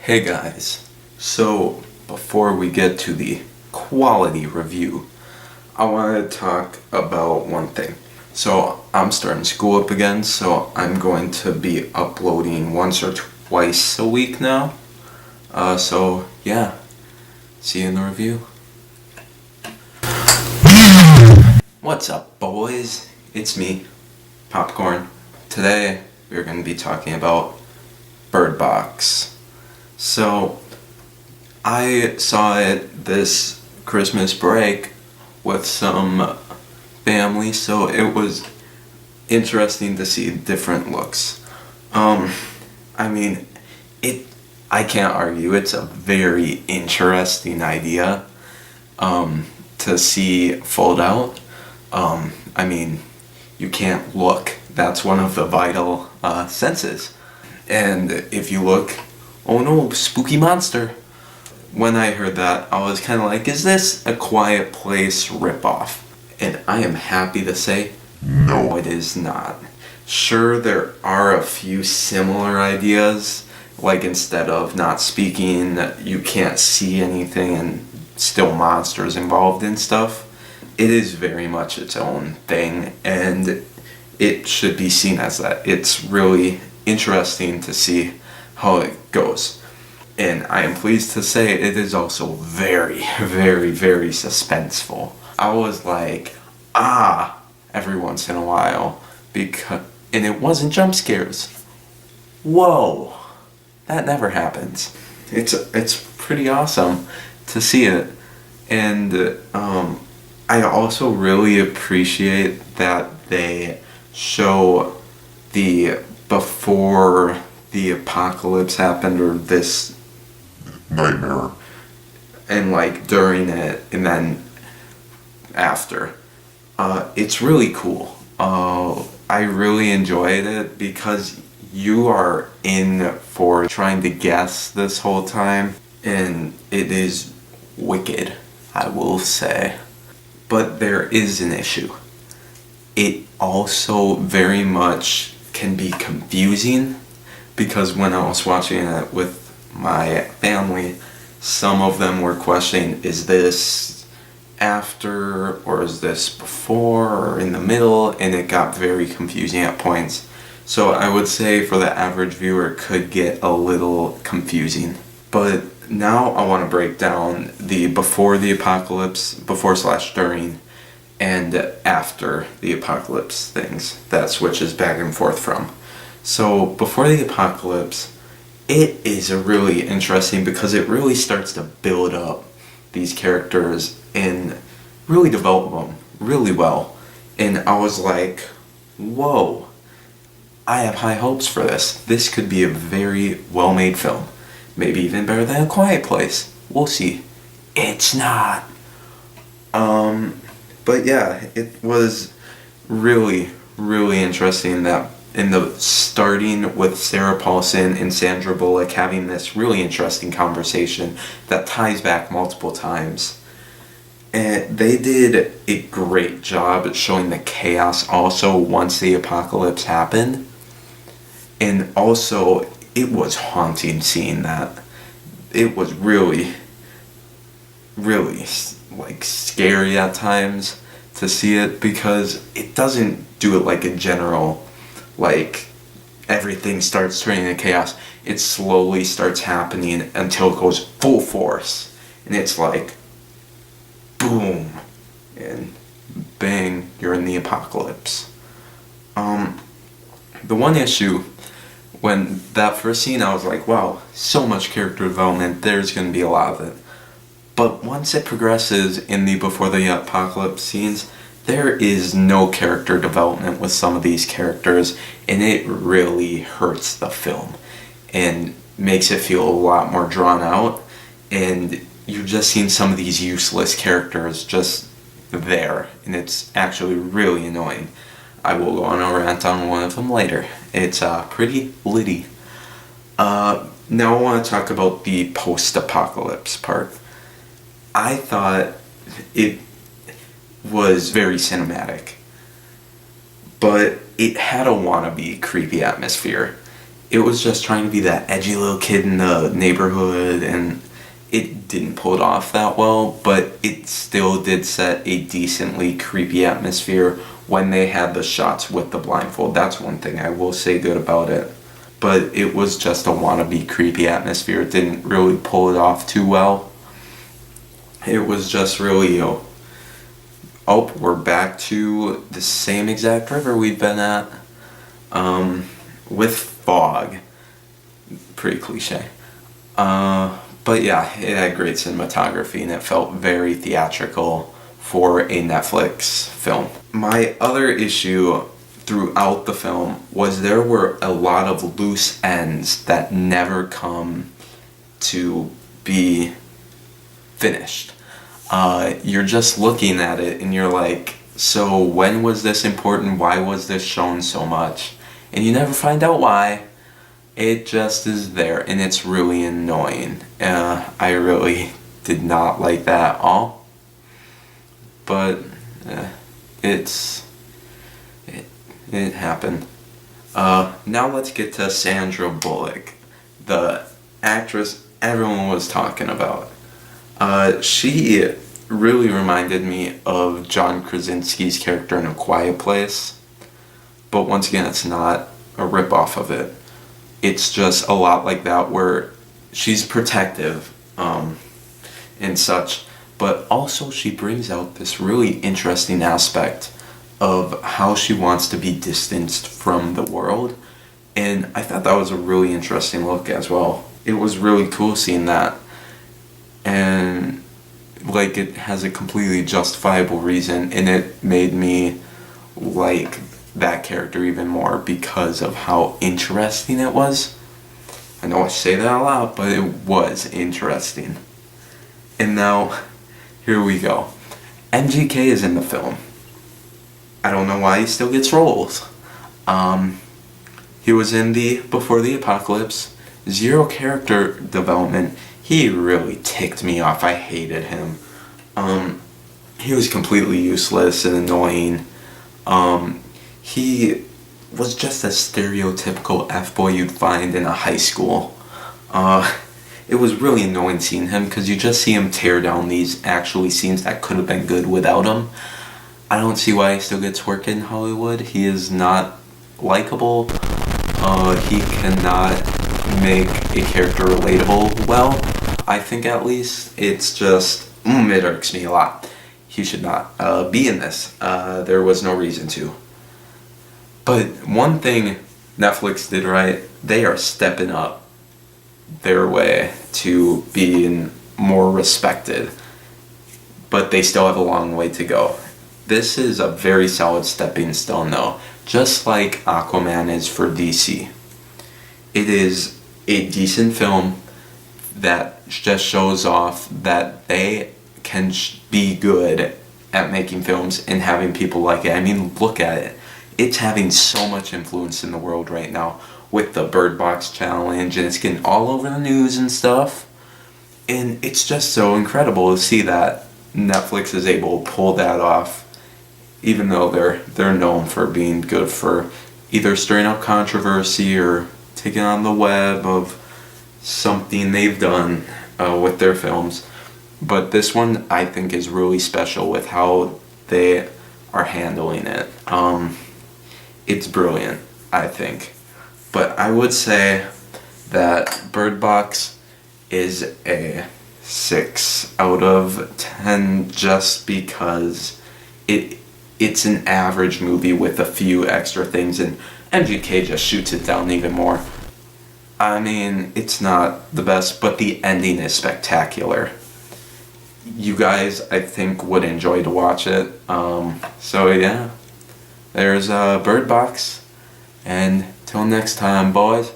Hey guys, so before we get to the quality review, I want to talk about one thing. So I'm starting school up again, so I'm going to be uploading once or twice a week now. So yeah, see you in the review. What's up, boys? It's me, Popcorn. Today we're going to be talking about Birdbox. So, I saw it this Christmas break with some family, so it was interesting to see different looks. I mean, I can't argue, it's a very interesting idea, to see fold out. I mean, you can't look, that's one of the vital, senses. And if you look, oh no, spooky monster. When I heard that, I was kind of like, is this a Quiet Place ripoff? And I am happy to say, no, it is not. Sure, there are a few similar ideas, like instead of not speaking, you can't see anything and still monsters involved in stuff. It is very much its own thing, and it should be seen as that. It's really interesting to see how it goes. And I am pleased to say it is also very, very, very suspenseful. I was like, every once in a while, and it wasn't jump scares. Whoa, that never happens. It's pretty awesome to see it. And I also really appreciate that they show the before the apocalypse happened, or this nightmare, and like during it, and then after. It's really cool. I really enjoyed it because you are in for trying to guess this whole time, and it is wicked, I will say. But there is an issue. It also very much can be confusing, because when I was watching it with my family, some of them were questioning, is this after, or is this before, or in the middle, and it got very confusing at points. So I would say for the average viewer it could get a little confusing. But now I want to break down the before the apocalypse, before/during, and after the apocalypse things that switches back and forth from. So before the apocalypse, it is really interesting because it really starts to build up these characters and really develop them really well. And I was like, whoa, I have high hopes for this. This could be a very well-made film. Maybe even better than A Quiet Place. We'll see. It's not. But yeah, it was really, really interesting that in the starting with Sarah Paulson and Sandra Bullock having this really interesting conversation that ties back multiple times. And they did a great job at showing the chaos also once the apocalypse happened. And also, it was haunting seeing that. It was really, really like scary at times to see it, because it doesn't do it like a general, like everything starts turning into chaos. It slowly starts happening until it goes full force, and it's like boom and bang, you're in the apocalypse. The one issue, when that first scene, I was like, wow, so much character development, there's going to be a lot of it. But once it progresses in the before the apocalypse scenes, there is no character development with some of these characters, and it really hurts the film and makes it feel a lot more drawn out, and you've just seen some of these useless characters just there, and it's actually really annoying. I will go on a rant on one of them later. It's pretty litty. Now I want to talk about the post-apocalypse part. I thought it was very cinematic, but it had a wannabe creepy atmosphere, it was just trying to be that edgy little kid in the neighborhood, and it didn't pull it off that well, but it still did set a decently creepy atmosphere when they had the shots with the blindfold. That's one thing I will say good about it. But it was just a wannabe creepy atmosphere. It didn't really pull it off too well. It was just really, oh, we're back to the same exact river we've been at, with fog. Pretty cliche. But yeah, it had great cinematography and it felt very theatrical for a Netflix film. My other issue throughout the film was there were a lot of loose ends that never come to be finished. You're just looking at it and you're like, so when was this important? Why was this shown so much? And you never find out why. It just is there, and it's really annoying. I really did not like that at all. But it happened. Now let's get to Sandra Bullock, the actress everyone was talking about. She really reminded me of John Krasinski's character in A Quiet Place, but once again, it's not a rip-off of it. It's just a lot like that, where she's protective and such, but also she brings out this really interesting aspect of how she wants to be distanced from the world, and I thought that was a really interesting look as well. It was really cool seeing that, and like it has a completely justifiable reason, and it made me like that character even more because of how interesting it was. I know I say that a lot, but it was interesting. And now, here we go. MGK is in the film. I don't know why he still gets roles. He was in the Before the Apocalypse. Zero character development. He really ticked me off. I hated him. He was completely useless and annoying. He was just a stereotypical F-boy you'd find in a high school. It was really annoying seeing him because you just see him tear down these actually scenes that could have been good without him. I don't see why he still gets work in Hollywood. He is not likable. He cannot make a character relatable well, I think at least. It's just, it irks me a lot. He should not be in this. There was no reason to. But one thing Netflix did right, they are stepping up their way to being more respected. But they still have a long way to go. This is a very solid stepping stone though, just like Aquaman is for DC. It is a decent film that just shows off that they can be good at making films and having people like it. I mean, look at it. It's having so much influence in the world right now with the Birdbox challenge, and it's getting all over the news and stuff. And it's just so incredible to see that Netflix is able to pull that off, even though they're known for being good for either stirring up controversy or taking on the web of something they've done with their films. But this one I think is really special with how they are handling it. It's brilliant, I think. But I would say that Bird Box is a 6 out of 10 just because it's an average movie with a few extra things, and MGK just shoots it down even more. I mean, it's not the best, but the ending is spectacular. You guys, I think, would enjoy to watch it. So yeah, there's Bird Box, and till next time, boys.